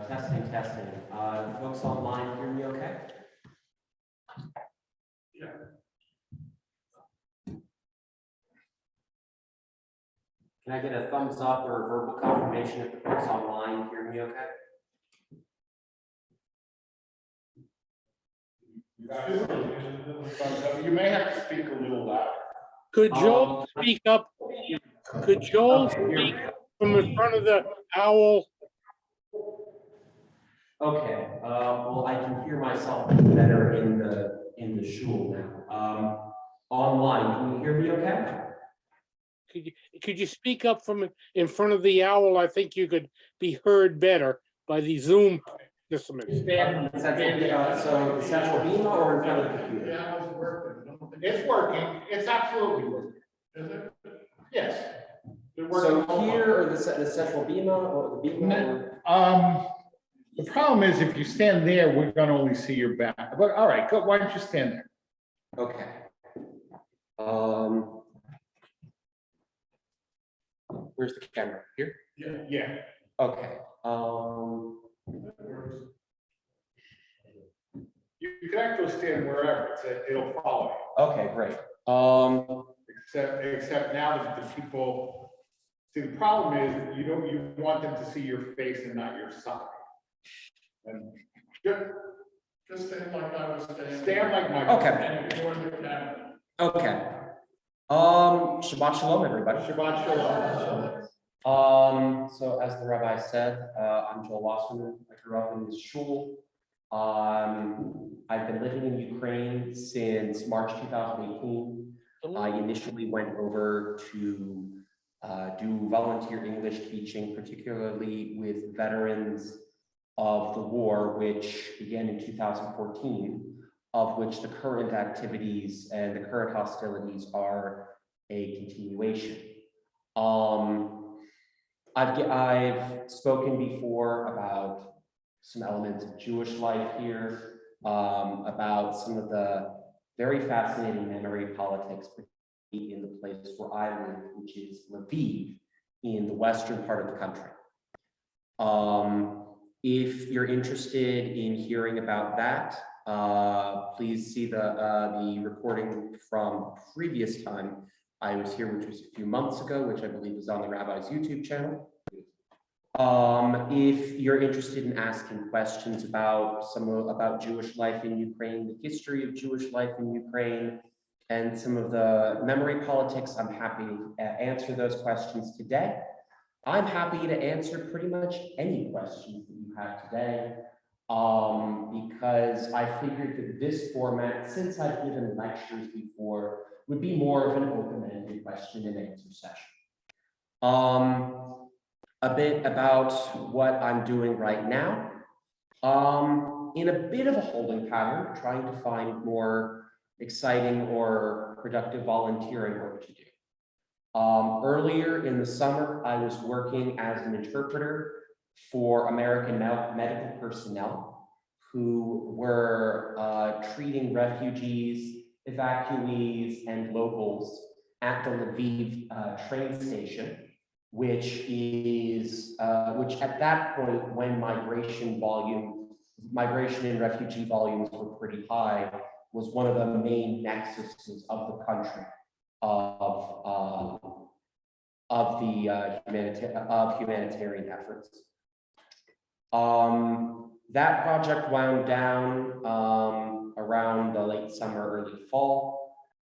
Testing. Testing. Folks online hear me okay? Yeah. Can I get a thumbs up or verbal confirmation if the folks online hear me okay? You may have to speak a little louder. Could Joel speak up? Could Joel speak from in front of the owl? Okay, well, I can hear myself better in the shul now. Online, can you hear me okay? Could you speak up from in front of the owl? I think you could be heard better by the Zoom participants. So the central beam or in front of the computer? Yeah, it's working. It's working. It's absolutely working. Is it? Yes. So here or the central beam or the beam? The problem is if you stand there, we're going to only see your back. But all right, go. Why don't you stand there? Okay. Where's the camera? Here? Yeah. Okay. You can actually stand wherever. It'll follow you. Okay, great. Except now that the people see, the problem is you want them to see your face and not your side. And just stand like I was standing. Stand like my. Okay. Okay. Shabbat Shalom, everybody. Shabbat Shalom. So as the rabbi said, I'm Joel Wasserman. I grew up in this shul. I've been living in Ukraine since March 2018. I initially went over to do volunteer English teaching, particularly with veterans of the war, which began in 2014, of which the current activities and the current hostilities are a continuation. I've spoken before about some elements of Jewish life here, about some of the very fascinating memory politics in the place where I live, which is Lviv in the western part of the country. If you're interested in hearing about that, please see the recording from a previous time I was here, which was a few months ago, which I believe is on the Rabbi's YouTube channel. If you're interested in asking questions about Jewish life in Ukraine, the history of Jewish life in Ukraine, and some of the memory politics, I'm happy to answer those questions today. I'm happy to answer pretty much any questions that you have today, because I figured that this format, since I've given lectures before, would be more of an open-ended question and answer session. A bit about what I'm doing right now. In a bit of a holding pattern, trying to find more exciting or productive volunteering work to do. Earlier in the summer, I was working as an interpreter for American medical personnel who were treating refugees, evacuees, and locals at the Lviv train station, which at that point, when migration and refugee volumes were pretty high, was one of the main nexuses of the country of humanitarian efforts. That project wound down around the late summer, early fall.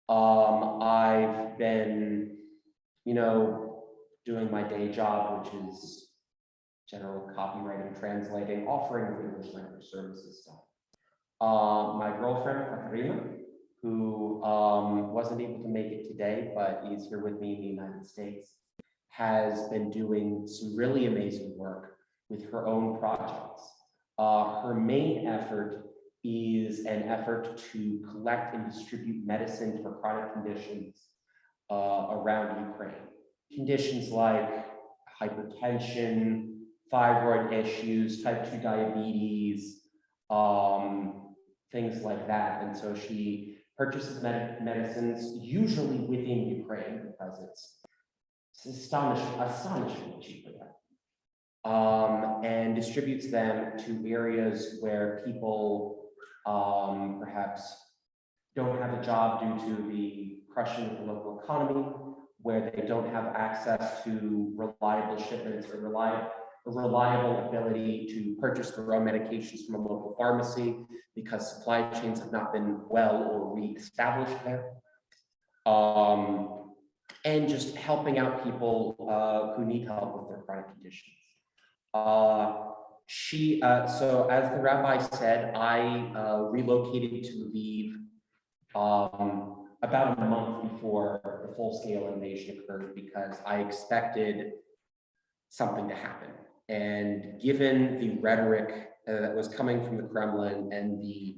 I've been, doing my day job, which is general copywriting, translating, offering English language services stuff. My girlfriend, Katerina, who wasn't able to make it today, but is here with me in the United States, has been doing some really amazing work with her own projects. Her main effort is an effort to collect and distribute medicine for chronic conditions around Ukraine. Conditions like hypertension, thyroid issues, type 2 diabetes, things like that. And so she purchases medicines, usually within Ukraine, because it's astonishingly cheaply, and distributes them to areas where people perhaps don't have a job due to the crushing of the local economy, where they don't have access to reliable shipments or reliable ability to purchase their own medications from a local pharmacy because supply chains have not been well or re-established there. And just helping out people who need help with their chronic conditions. So as the rabbi said, I relocated to Lviv about a month before the full-scale invasion occurred because I expected something to happen. And given the rhetoric that was coming from the Kremlin and the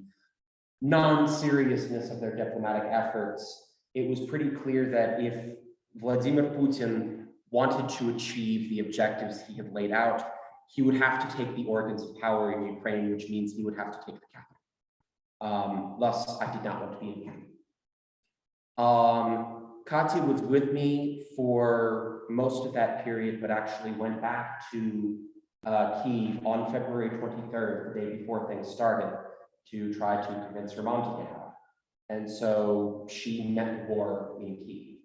non-seriousness of their diplomatic efforts, it was pretty clear that if Vladimir Putin wanted to achieve the objectives he had laid out, he would have to take the organs of power in Ukraine, which means he would have to take the capital. Thus, I did not want to be in capital. Katya was with me for most of that period, but actually went back to Kyiv on February 23rd, the day before things started, to try to convince her mom to get out. And so she met the war in Kyiv.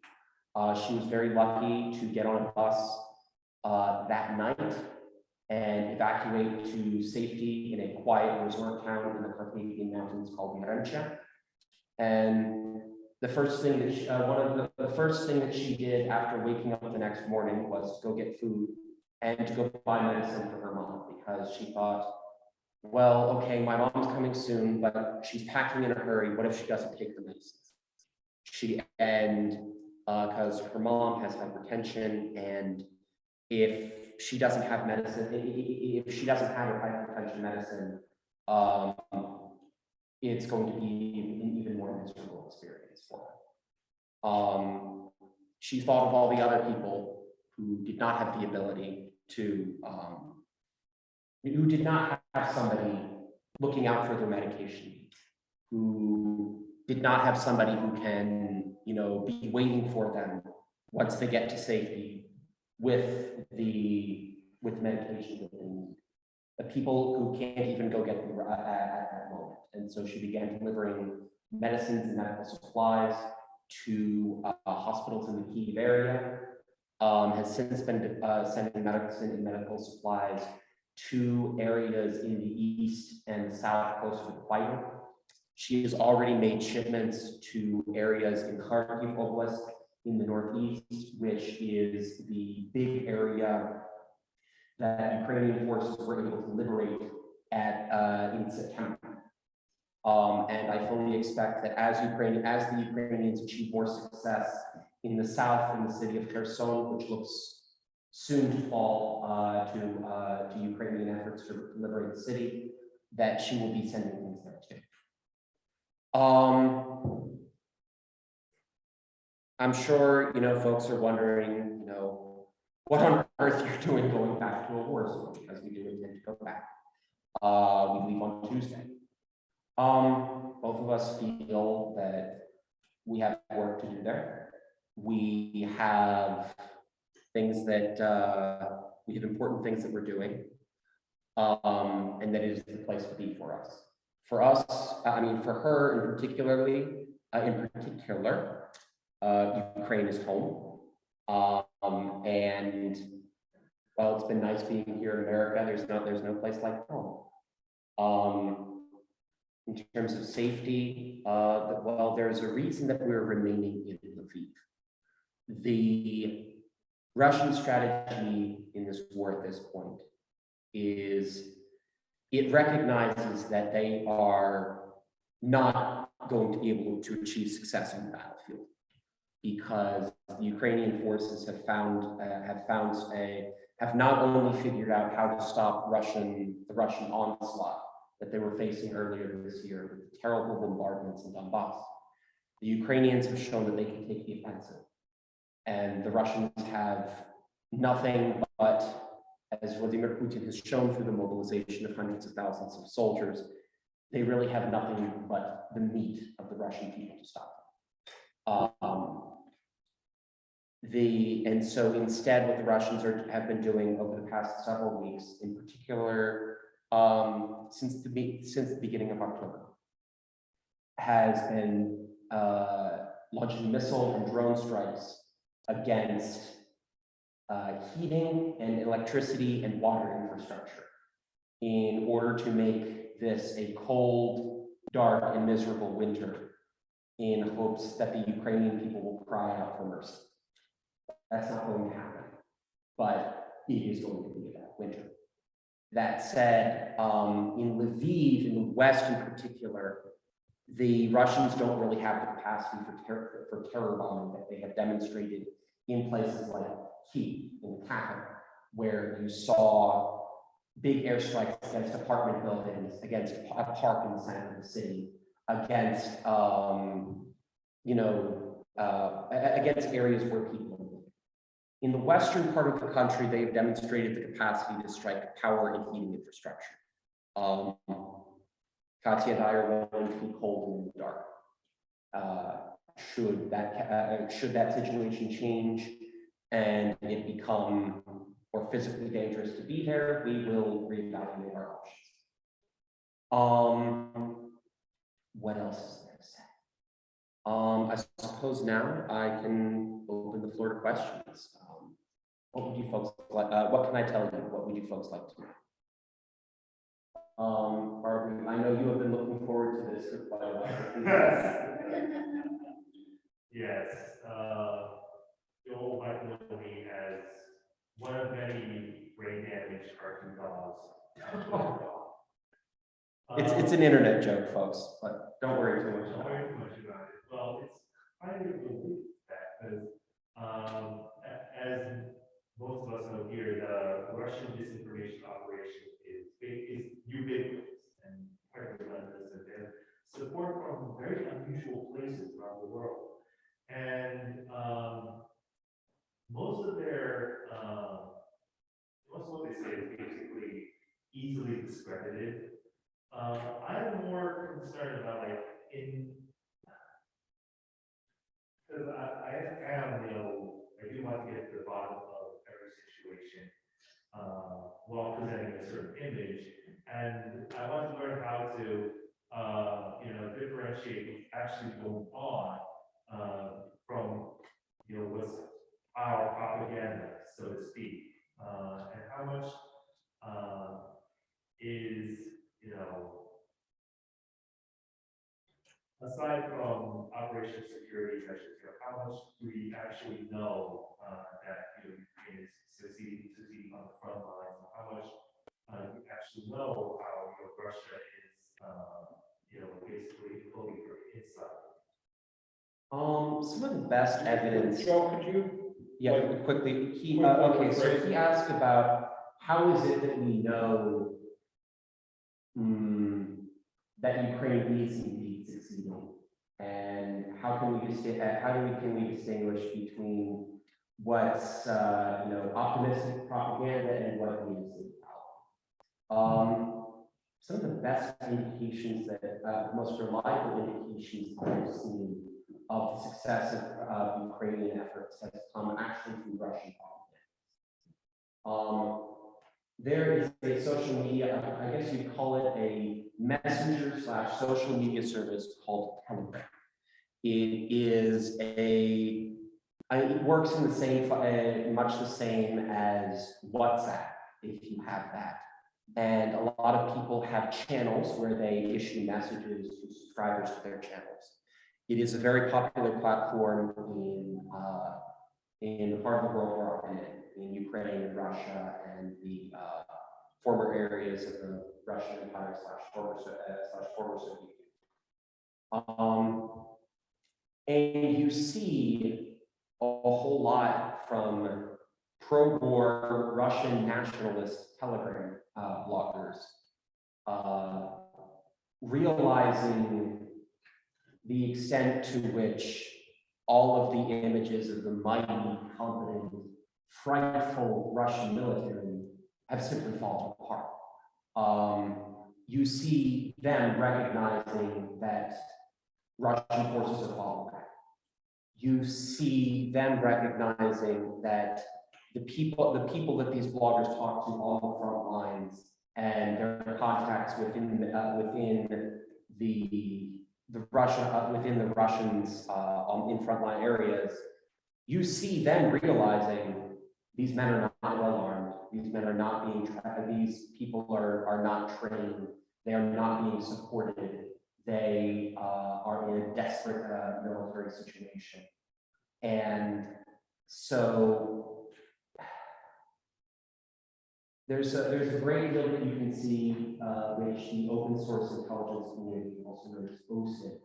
She was very lucky to get on a bus that night and evacuate to safety in a quiet resort town in the Carpathian Mountains called Yarencha. And the first thing that she, the first thing that she did after waking up the next morning was to go get food and to go buy medicine for her mom, because she thought, well, okay, my mom's coming soon, but she's packing in a hurry. What if she doesn't take the medicines? Because her mom has hypertension, and if she doesn't have medicine, if she doesn't have her hypertension medicine, it's going to be an even more miserable experience for her. She thought of all the other people who did not have the ability to, who did not have somebody looking out for their medication, who did not have somebody who can, be waiting for them once they get to safety with medication that they need. The people who can't even go get them at that moment. And so she began delivering medicines and medical supplies to hospitals in the Kyiv area, has since been sending medicine and medical supplies to areas in the east and south coast of the Equator. She has already made shipments to areas in Kharkiv Oblast in the northeast, which is the big area that Ukrainian forces were able to liberate in September. And I fully expect that as the Ukrainians achieve more success in the south, in the city of Kherson, which looks soon to fall to Ukrainian efforts to liberate the city, that she will be sending things there too. I'm sure, folks are wondering, what on earth you're doing going back to a war zone, because we do intend to go back. We leave on Tuesday. Both of us feel that we have work to do there. We have things that, we have important things that we're doing, and that it is the place to be for us. For us, for her in particular, Ukraine is home. And well, it's been nice being here in America. There's no place like home. In terms of safety, well, there's a reason that we're remaining in Lviv. The Russian strategy in this war at this point is it recognizes that they are not going to be able to achieve success on the battlefield, because the Ukrainian forces have not only figured out how to stop the Russian onslaught that they were facing earlier this year with the terrible bombardments in Donbass. The Ukrainians have shown that they can take the offensive, and the Russians have nothing but, as Vladimir Putin has shown through the mobilization of hundreds of thousands of soldiers, they really have nothing but the meat of the Russian people to stop them. And so instead, what the Russians have been doing over the past several weeks, in particular, since the beginning of October, has been launching missile and drone strikes against heating and electricity and water infrastructure in order to make this a cold, dark, and miserable winter, in hopes that the Ukrainian people will cry out for mercy. That's not going to happen, but it is going to be that winter. That said, in Lviv, in the West in particular, the Russians don't really have the capacity for terror bombing that they have demonstrated in places like Kyiv, in the capital, where you saw big airstrikes against apartment buildings, against a park in the center of the city, against against areas where people live. In the western part of the country, they have demonstrated the capacity to strike power and heating infrastructure. Katya and I are going to be cold and in the dark. Should that situation change and it become more physically dangerous to be there, we will reevaluate our options. What else is there to say? I suppose now I can open the floor to questions. What would you folks like? What can I tell you? What would you folks like to know? I know you have been looking forward to this for quite a while. Yes, Joel might know me as one of many brain damaged cartoon dogs. It's an internet joke, folks, but don't worry too much Don't about worry it. too much about it. Well, it's kind of relief that because as most of us know here, the Russian disinformation operation is ubiquitous and quite relentless, and they have support from very unusual places around the world. And most of what they say is basically easily discredited. I'm more concerned about because I am, I do want to get to the bottom of every situation while presenting a certain image, and I want to learn how to differentiate what's actually going on from what's our propaganda, so to speak, and how much is aside from Operation Security measures, how much do we actually know that Ukraine is succeeding on the front lines, and how much you actually know how Russia is basically fully from the inside. Some of the best evidence. Joe, could you? Yeah, quickly. Okay, so he asked about how is it that we know that Ukraine is indeed succeeding, and how can we distinguish between what's optimistic propaganda and what is reality? Some of the best indications that most reliable indications I've seen of the success of Ukrainian efforts has come actually from Russian propaganda. There is a social media, I guess you'd call it a messenger/social media service called Telegram. It works in the same, much the same as WhatsApp, if you have that. And a lot of people have channels where they issue messages to subscribers to their channels. It is a very popular platform in the part of the world where I'm in Ukraine and Russia and the former areas of the Russian Empire /former Soviet Union. And you see a whole lot from pro-war Russian nationalist Telegram bloggers realizing the extent to which all of the images of the mighty, competent, frightful Russian military have simply fallen apart. You see them recognizing that Russian forces are falling back. you see them recognizing that the people that these bloggers talk to on the front lines and their contacts within the Russians in frontline areas, you see them realizing these men are not well armed. These men are not being these people are not trained. They are not being supported. They are in a desperate military situation. And so there's a great deal that you can see, which the open source intelligence community, also known as OSINT,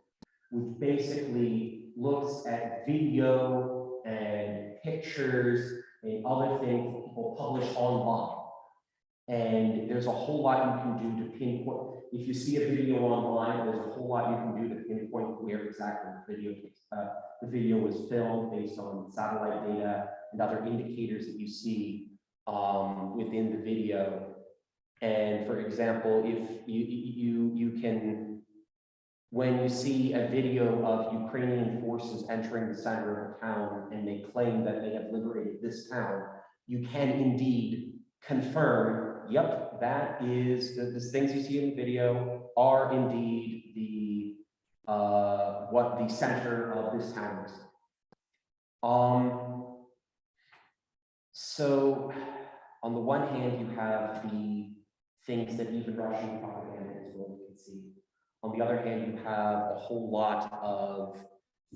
which basically looks at video and pictures and other things that people publish online. And there's a whole lot you can do to pinpoint. If you see a video online, there's a whole lot you can do to pinpoint where exactly the video was filmed based on satellite data and other indicators that you see within the video. And for example, if you can, when you see a video of Ukrainian forces entering the center of a town and they claim that they have liberated this town, you can indeed confirm, yep, that is the things you see in the video are indeed the what the center of this town is. So on the one hand, you have the things that even Russian propaganda is willing to concede. On the other hand, you have a whole lot of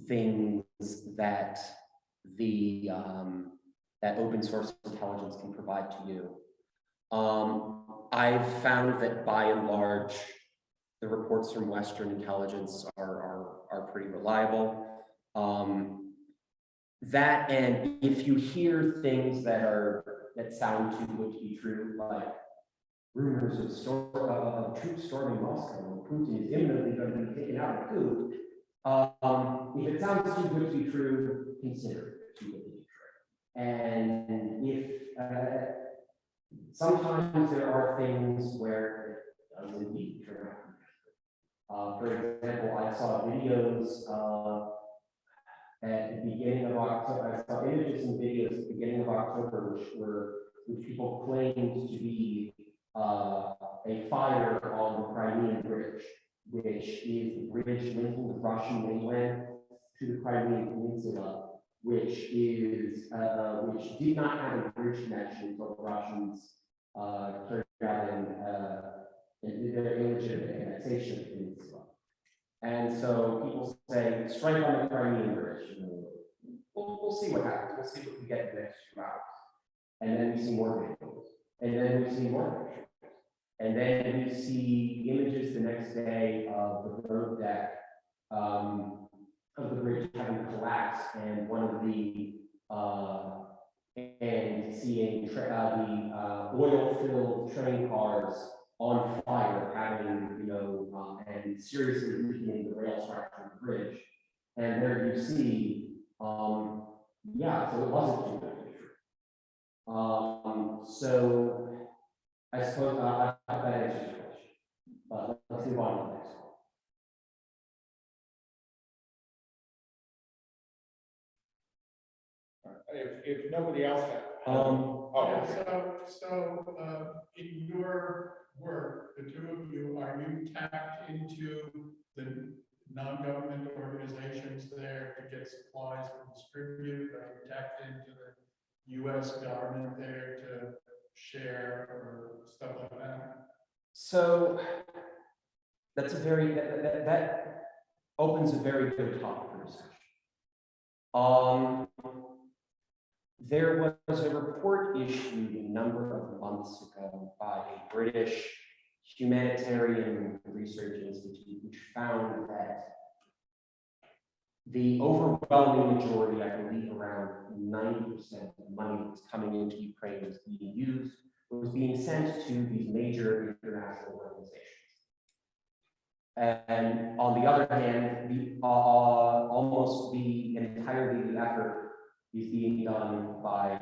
things that the that open source intelligence can provide to you. I've found that by and large, the reports from Western intelligence are pretty reliable. That, and if you hear things that sound too good to be true, like rumors of troops storming Moscow and Putin is imminently going to be taken out of the coup, if it sounds too good to be true, consider it too good to be true. And if sometimes there are things where it does indeed turn out. For example, I saw videos at the beginning of October. I saw images and videos at the beginning of October, which people claimed to be a fire on the Crimean Bridge, which is the bridge linking the Russian mainland to the Crimean Peninsula, which did not have a bridge connection until the Russians carried out their illegitimate annexation of the peninsula. And so people say, strike on the Crimean Bridge. We'll see what happens. We'll see what we get in the next 2 hours. And then we see more videos. And then we see more pictures. And then we see images the next day of the road deck of the bridge having collapsed, and one of the and seeing the oil-filled train cars on fire, having and seriously weakening the rail structure of the bridge. And there you see, yeah, so it wasn't too good to be true. So I suppose I hope that answers your question, but let's move on to the next one. If nobody else has. In your work, the two of you, are you tapped into the non-government organizations there to get supplies and distribute? Are you tapped into the US government there to share or stuff like that? So that's a very, that opens a very good topic for discussion. There was a report issued a number of months ago by a British humanitarian research institute, which found that the overwhelming majority, I believe around 90% of the money that was coming into Ukraine was being sent to these major international organizations. And on the other hand, almost the entirety of the effort is being done by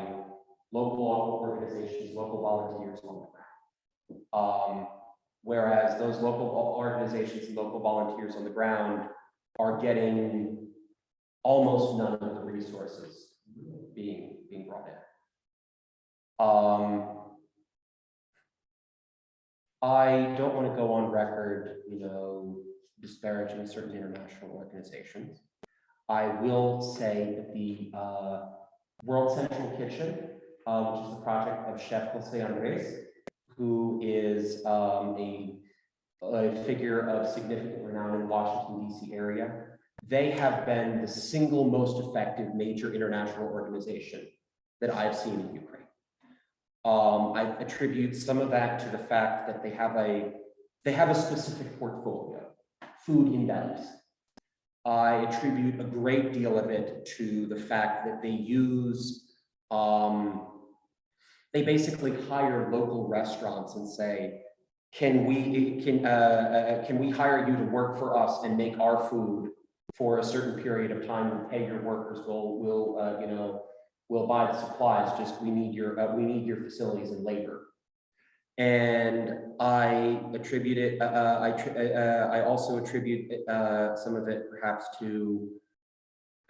local organizations, local volunteers on the ground. Whereas those local organizations and local volunteers on the ground are getting almost none of the resources being brought in. I don't want to go on record, disparaging certain international organizations. I will say that the World Central Kitchen, which is the project of Chef Jose Andres, who is a figure of significant renown in the Washington, D.C. area, they have been the single most effective major international organization that I've seen in Ukraine. I attribute some of that to the fact that they have a specific portfolio, food in bellies. I attribute a great deal of it to the fact that they basically hire local restaurants and say, can we hire you to work for us and make our food for a certain period of time and pay your workers? We'll buy the supplies. Just we need your facilities and labor. And I attribute it. I also attribute some of it perhaps to,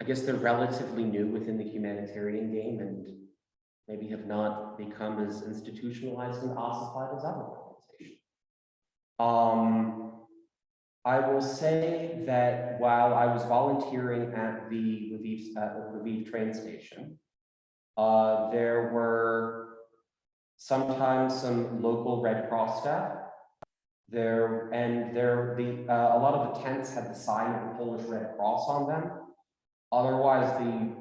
I guess they're relatively new within the humanitarian game and maybe have not become as institutionalized and ossified as other organizations. I will say that while I was volunteering at the Lviv train station, there were sometimes some local Red Cross staff there, and a lot of the tents had the sign of the Polish Red Cross on them. Otherwise, the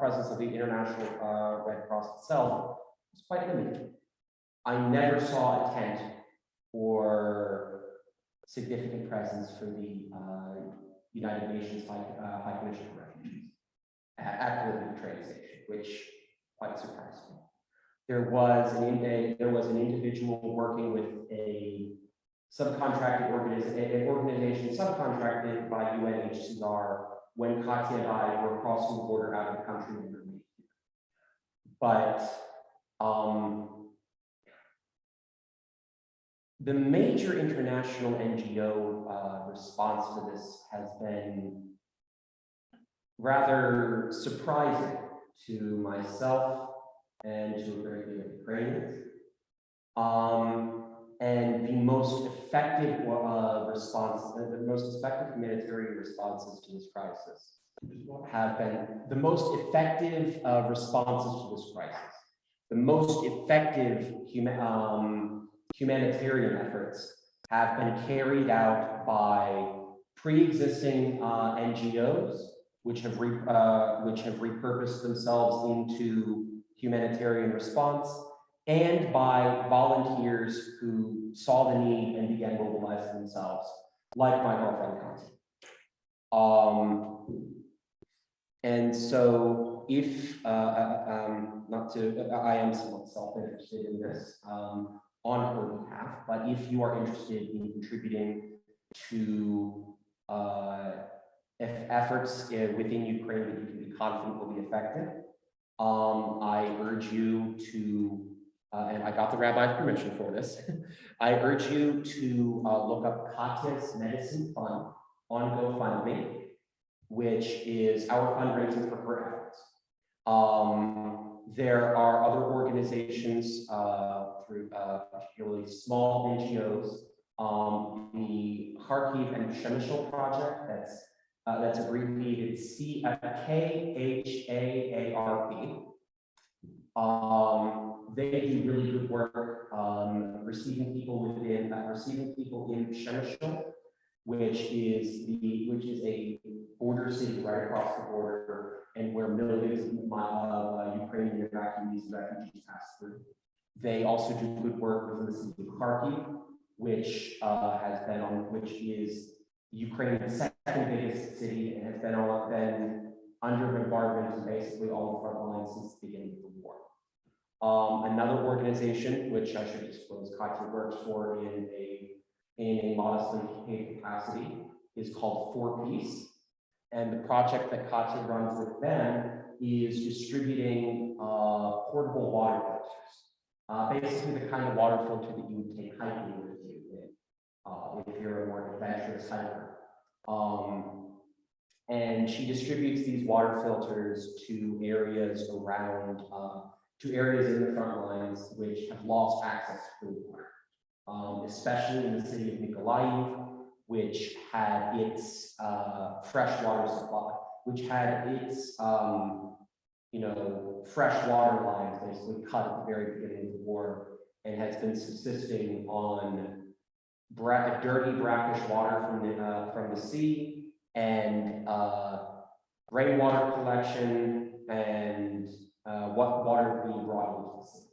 presence of the International Red Cross itself was quite limited. I never saw a tent or significant presence for the United Nations High Commission for Refugees at the train station, which quite surprised me. There was an individual working with a subcontracted organization subcontracted by UNHCR when Katya and I were crossing the border out of the country. But the major international NGO response to this has been rather surprising to myself and to a great deal of Ukrainians. And the most effective humanitarian responses to this crisis have been the most effective responses to this crisis. The most effective humanitarian efforts have been carried out by pre-existing NGOs, which have repurposed themselves into humanitarian response, and by volunteers who saw the need and began mobilizing themselves, like my girlfriend Conti. And so, if I am somewhat self-interested in this on her behalf, but if you are interested in contributing to efforts within Ukraine that you can be confident will be effective, I urge you to, and I got the rabbi's permission for this, I urge you to look up Katya's Medicine Fund on GoFundMe, which is our fundraising for her efforts. There are other organizations through particularly small NGOs, the Kharkiv and Shemishal project, that's abbreviated KHAARP. They do really good work receiving people in Shemishal, which is a border city right across the border, and where millions of Ukrainian and Iraqi refugees pass through. They also do good work within the city of Kharkiv, which is Ukraine's second biggest city and has been under bombardment and basically on the front lines since the beginning of the war. Another organization, which I should disclose, Katya works for in a modestly paid capacity, is called For Peace. And the project that Katya runs with them is distributing portable water filters. Basically the kind of water filter that you would take hiking with you if you're a more adventurous hiker. And she distributes these water filters to areas around, to areas in the front lines which have lost access to clean water, especially in the city of Mykolaiv, which had its fresh water supply, which had its fresh water lines basically cut at the very beginning of the war, and has been subsisting on dirty brackish water from the sea and rainwater collection and what water being brought into the sea.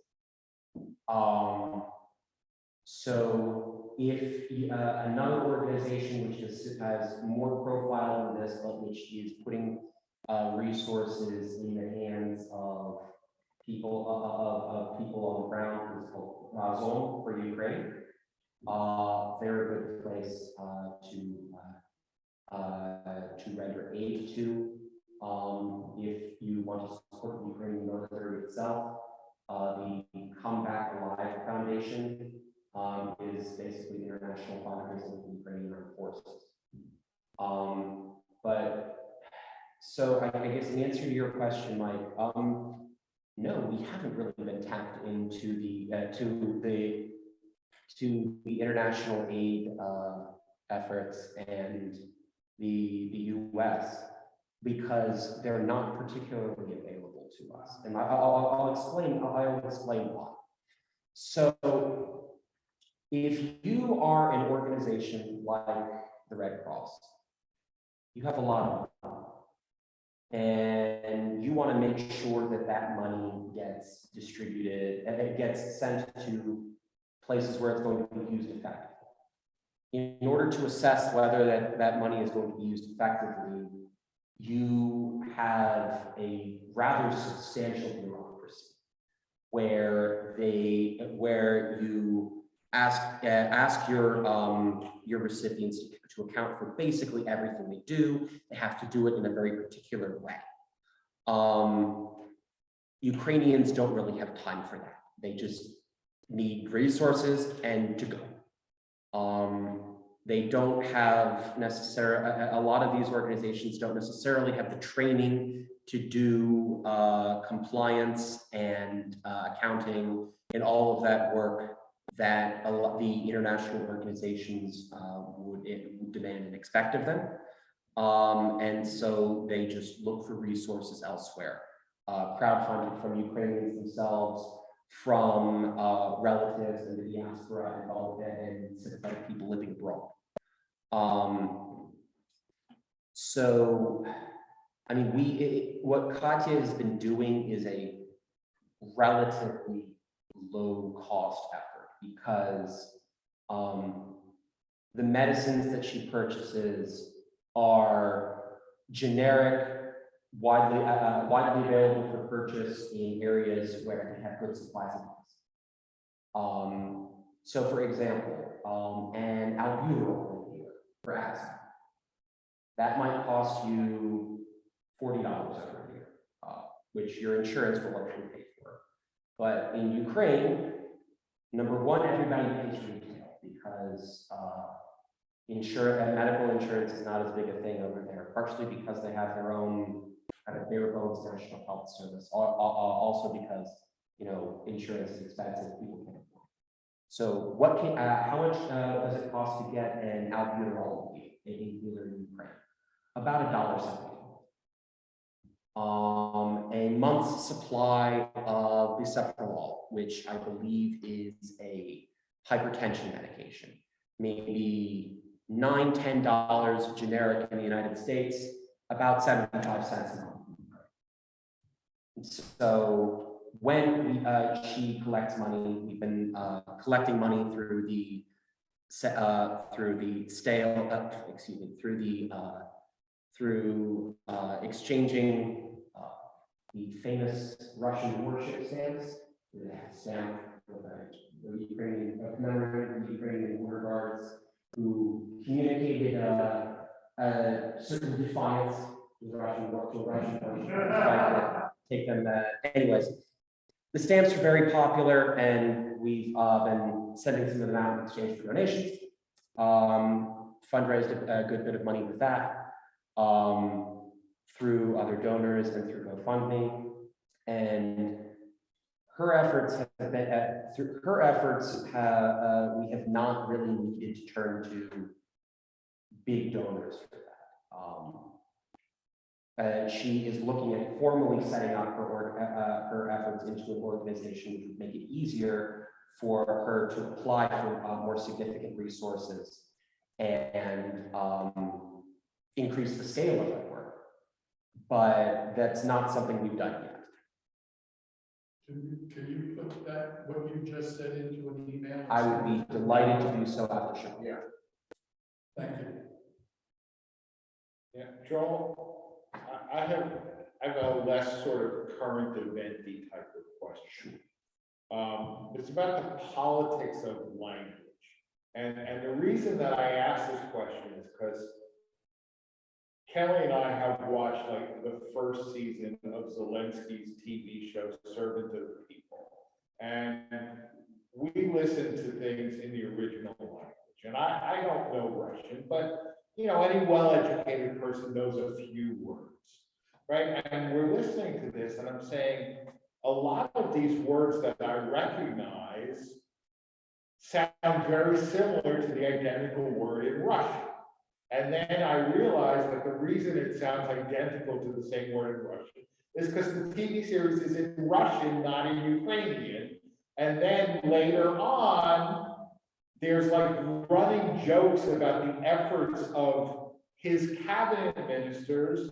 So if another organization which has more profile than this, but which is putting resources in the hands of people on the ground, is called Razom for Ukraine. They're a good place to render aid to. If you want to support the Ukrainian military itself, the Come Back Alive Foundation is basically the international fundraising for the Ukrainian armed forces. So I guess the answer to your question, Mike, no, we haven't really been tapped into the international aid efforts and the US, because they're not particularly available to us. And I'll explain why. So if you are an organization like the Red Cross, you have a lot of money, and you want to make sure that that money gets distributed and it gets sent to places where it's going to be used effectively. In order to assess whether that money is going to be used effectively, you have a rather substantial bureaucracy where you ask your recipients to account for basically everything they do. They have to do it in a very particular way. Ukrainians don't really have time for that. They just need resources and to go. They don't have a lot of these organizations don't necessarily have the training to do compliance and accounting and all of that work that the international organizations would demand and expect of them. And so they just look for resources elsewhere, crowdfunded from Ukrainians themselves, from relatives in the diaspora, and sympathetic people living abroad. So, I mean, what Katya has been doing is a relatively low cost effort, because the medicines that she purchases are generic, widely available for purchase in areas where they have good supplies of medicine. So for example, an albuterol inhaler for asthma, that might cost you $40 over here, which your insurance will likely pay for. But in Ukraine, number one, everybody pays retail because medical insurance is not as big a thing over there, partially because they have their own kind of bare bones national health service, also because, insurance is expensive, people can't afford it. So how much does it cost to get an albuterol inhaler in Ukraine? About $1.70. A month's supply of bisoprolol, which I believe is a hypertension medication, maybe $9–10 generic in the United States, about 75 cents a month. So when she collects money, we've been collecting money through exchanging the famous Russian warship stamps. Stamp with the Ukrainian, commemorating the Ukrainian border guards who communicated a certain defiance to the Russian warship. Take them. Anyways, the stamps are very popular, and we've been sending some of them out in exchange for donations. Fundraised a good bit of money with that. through other donors and through GoFundMe. And her efforts have been, through her efforts, we have not really needed to turn to big donors for that. She is looking at formally setting up her efforts into an organization which would make it easier for her to apply for more significant resources and increase the scale of her work. But that's not something we've done yet. Can you put that, what you just said, into an email? I would be delighted to do so after show. Yeah. Thank you. Yeah, Joel, I have a less sort of current event-y type of question. It's about the politics of language. And the reason that I ask this question is because Kelly and I have watched like the first season of Zelensky's TV show, Servant of the People. And we listen to things in the original language. And I don't know Russian, but you know, any well-educated person knows a few words, right? And we're listening to this and I'm saying, a lot of these words that I recognize sound very similar to the identical word in Russian. And then I realized that the reason it sounds identical to the same word in Russian is because the TV series is in Russian, not in Ukrainian. And then later on, there's like running jokes about the efforts of his cabinet ministers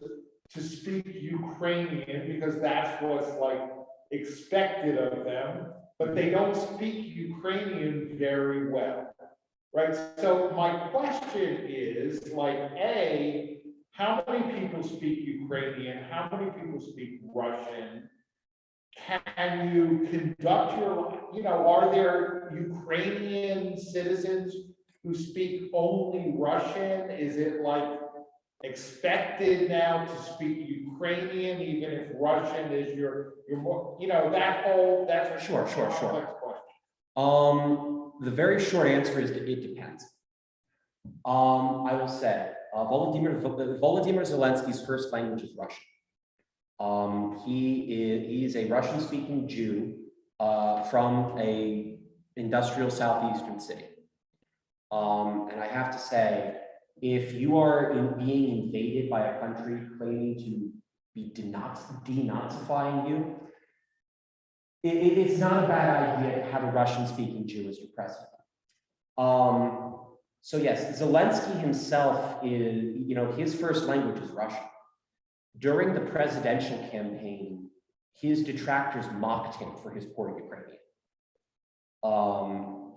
to speak Ukrainian because that's what's like expected of them, but they don't speak Ukrainian very well. Right, so my question is like, A, how many people speak Ukrainian? How many people speak Russian? Can you conduct your, you know, are there Ukrainian citizens who speak only Russian? Is it like expected now to speak Ukrainian, even if Russian is your more, you know, that's a Sure. complex question. The very short answer is that it depends. I will say Volodymyr Zelensky's first language is Russian. He is a Russian-speaking Jew from a industrial southeastern city. And I have to say, if you are being invaded by a country claiming to be denazifying you, it's not a bad idea to have a Russian-speaking Jew as your president. So yes, Zelensky himself is, you know, his first language is Russian. During the presidential campaign, his detractors mocked him for his poor Ukrainian.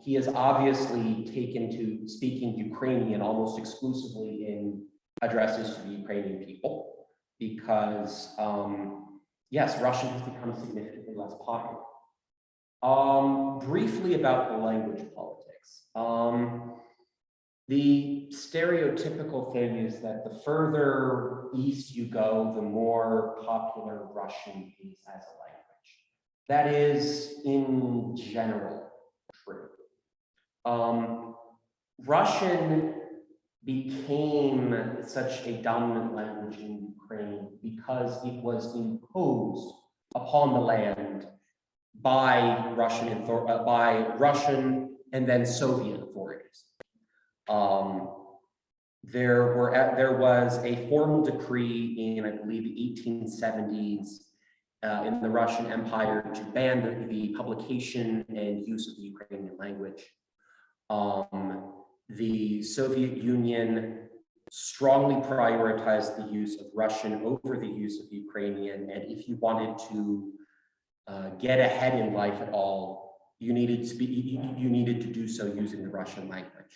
He has obviously taken to speaking Ukrainian almost exclusively in addresses to the Ukrainian people because, yes, Russian has become significantly less popular. Briefly about the language politics. The stereotypical thing is that the further east you go, the more popular Russian is as a language. That is, in general, true. Russian became such a dominant language in Ukraine because it was imposed upon the land by Russian and then Soviet authorities. There was a formal decree in, I believe, the 1870s in the Russian Empire to ban the publication and use of the Ukrainian language. The Soviet Union strongly prioritized the use of Russian over the use of Ukrainian, and if you wanted to get ahead in life at all, you needed to do so using the Russian language.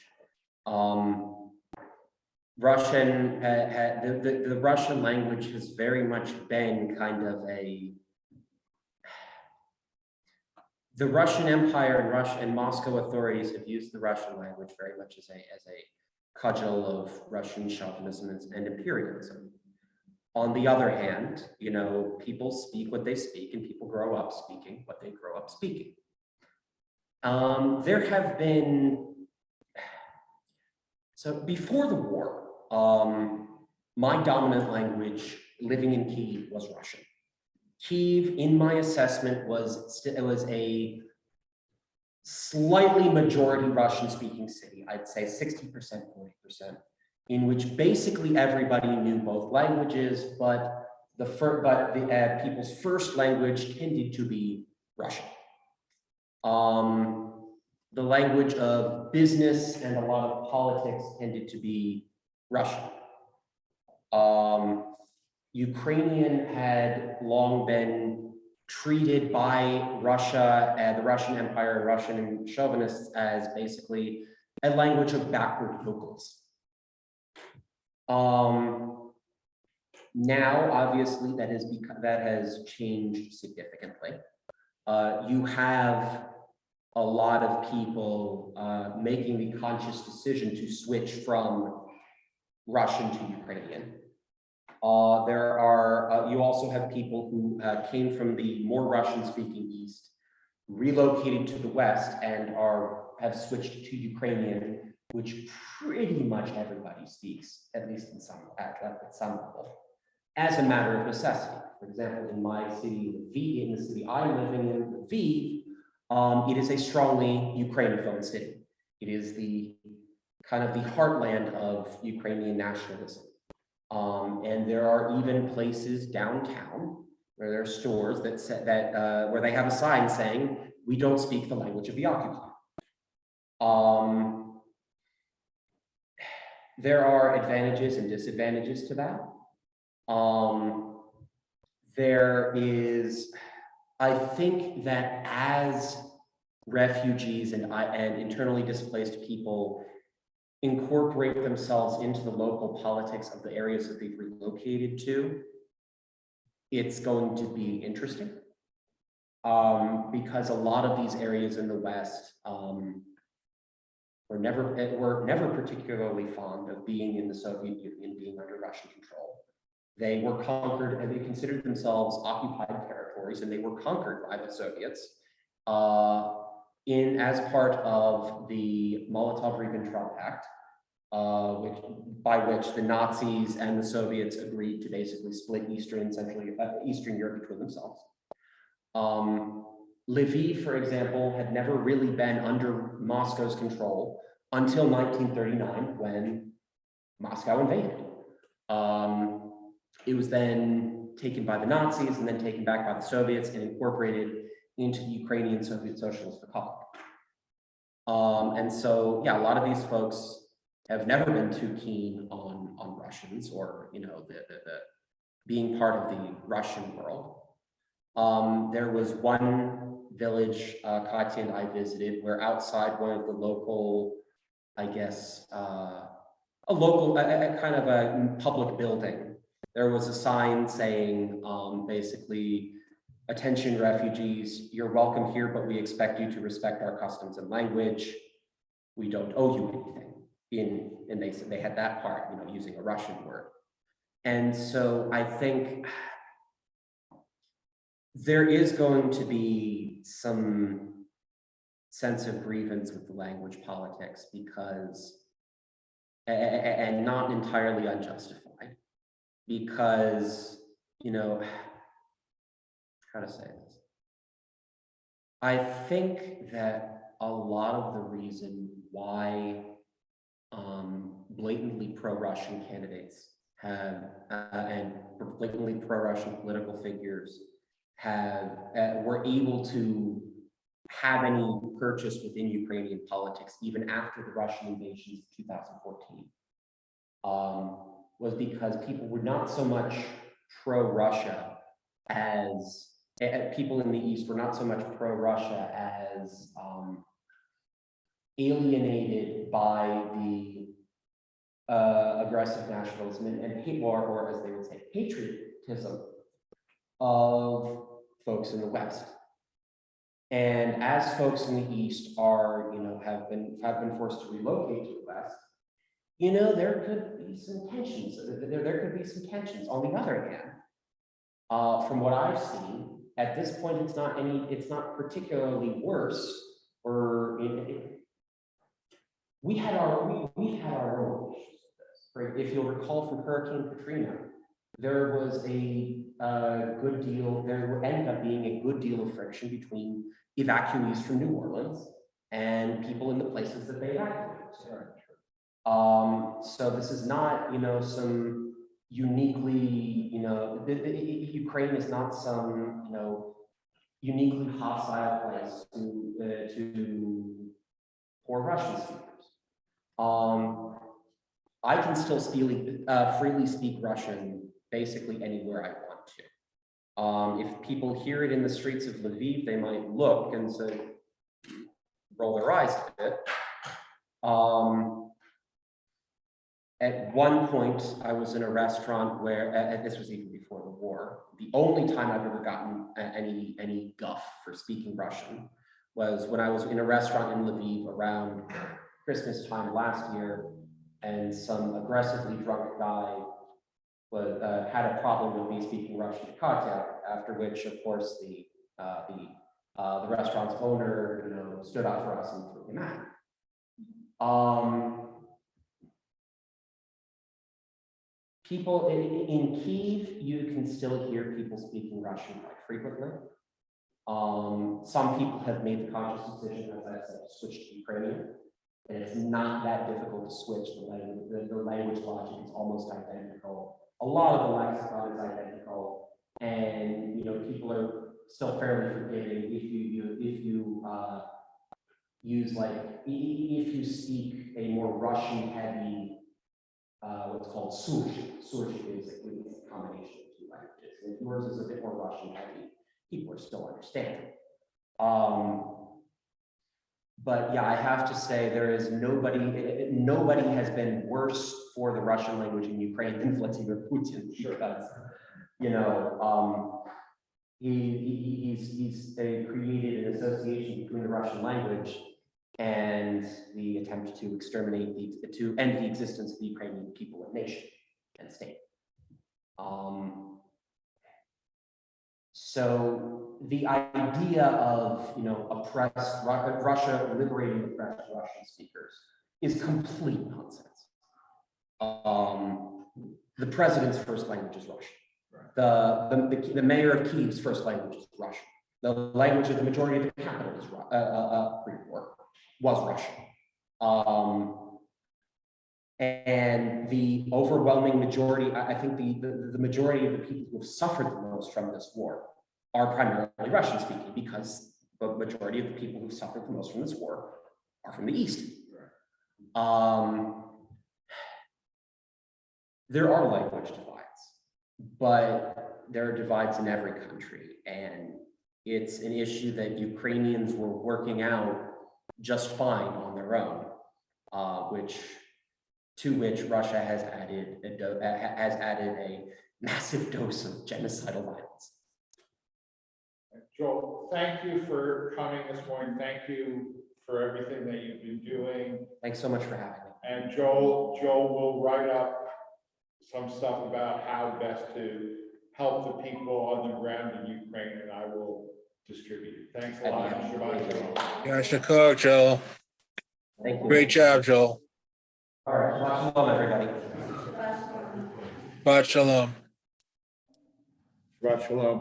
The Russian language has very much been kind of the Russian Empire and Moscow authorities have used the Russian language very much as a cudgel of Russian chauvinism and imperialism. On the other hand, you know, people speak what they speak and people grow up speaking what they grow up speaking. There have been, so before the war, my dominant language living in Kyiv was Russian. Kyiv, in my assessment, was a slightly majority Russian-speaking city. I'd say 60%, 40%, in which basically everybody knew both languages, but people's first language tended to be Russian. The language of business and a lot of politics tended to be Russian. Ukrainian had long been treated by Russia and the Russian Empire and Russian chauvinists as basically a language of backward vocals. Now, obviously, that has changed significantly. You have a lot of people making the conscious decision to switch from Russian to Ukrainian. You also have people who came from the more Russian-speaking East, relocated to the West, and have switched to Ukrainian, which pretty much everybody speaks, at least at some level, as a matter of necessity. For example, in my city, Lviv, in the city I'm living in, Lviv, it is a strongly Ukrainophone city. It is the kind of the heartland of Ukrainian nationalism. And there are even places downtown where there are stores that say where they have a sign saying, "We don't speak the language of the occupied." There are advantages and disadvantages to that. There is, I think that as refugees and internally displaced people incorporate themselves into the local politics of the areas that they've relocated to, it's going to be interesting. Because a lot of these areas in the West were never particularly fond of being in the Soviet Union, being under Russian control. They were conquered, and they considered themselves occupied territories, and they were conquered by the Soviets as part of the Molotov-Ribbentrop Pact, by which the Nazis and the Soviets agreed to basically split Eastern and Eastern Europe between themselves. Lviv, for example, had never really been under Moscow's control until 1939, when Moscow invaded. It was then taken by the Nazis and then taken back by the Soviets and incorporated into the Ukrainian Soviet Socialist Republic. And so, yeah, a lot of these folks have never been too keen on Russians or, you know, the being part of the Russian world. There was one village, Katya and I visited, where outside one of the local, I guess, a kind of a public building, there was a sign saying, basically, "Attention refugees, you're welcome here, but we expect you to respect our customs and language. We don't owe you anything." And they said they had that part, you know, using a Russian word. And so I think there is going to be some sense of grievance with the language politics, because, and not entirely unjustified, because, you know, how to say this? I think that a lot of the reason why blatantly pro-Russian candidates have and blatantly pro-Russian political figures were able to have any purchase within Ukrainian politics even after the Russian invasions of 2014 was because people were not so much pro-Russia as people in the East were not so much pro-Russia as alienated by the aggressive nationalism and hate war, or as they would say, patriotism of folks in the West. And as folks in the East are, you know, have been forced to relocate to the West, you know, there could be some tensions. There could be some tensions. On the other hand, from what I've seen, at this point, it's not particularly worse. Or we had our own issues with this. If you'll recall from Hurricane Katrina, there was a good deal, there ended up being a good deal of friction between evacuees from New Orleans and people in the places that they evacuated to. So this is not, some uniquely, Ukraine is not some, uniquely hostile place to for Russian speakers. I can still freely speak Russian basically anywhere I want to. If people hear it in the streets of Lviv, they might look and say, roll their eyes a bit. At one point, I was in a restaurant where, this was even before the war, the only time I've ever gotten any guff for speaking Russian was when I was in a restaurant in Lviv around Christmas time last year, and some aggressively drunk guy had a problem with me speaking Russian to Katya, after which, of course, the restaurant's owner, stood up for us and threw him out. People in Kyiv, you can still hear people speaking Russian quite frequently. Some people have made the conscious decision, as I said, to switch to Ukrainian. And it's not that difficult to switch. The language logic is almost identical. A lot of the lexicon is identical, and people are still fairly forgiving if you use if you speak a more Russian heavy what's called Surj. Surj basically is a combination of two languages. And if yours is a bit more Russian heavy, people are still understanding. But yeah, I have to say there is nobody has been worse for the Russian language in Ukraine than Vladimir Putin, because he's created an association between the Russian language and the attempt to to end the existence of the Ukrainian people and nation and state. So the idea of Russia liberating oppressed Russian speakers is complete nonsense. The president's first language is Russian. Right. The mayor of Kyiv's first language is Russian. The language of the majority of the capital is pre-war was Russian. And the overwhelming majority, I think the majority of the people who have suffered the most from this war are primarily Russian speaking, because the majority of the people who suffered the most from this war are from the East. There are language divides, but there are divides in every country. And it's an issue that Ukrainians were working out just fine on their own, to which Russia has added a massive dose of genocidal violence. Joel, thank you for coming this morning. Thank you for everything that you've been doing. Thanks so much for having me. And Joel will write up some stuff about how best to help the people on the ground in Ukraine, and I will distribute it. Thanks a lot. Shabbat shalom. Yeah, Chicago, Joel. Thank you. Great job, Joel. All right, Shabbat shalom, everybody. Shabbat shalom. Shabbat shalom.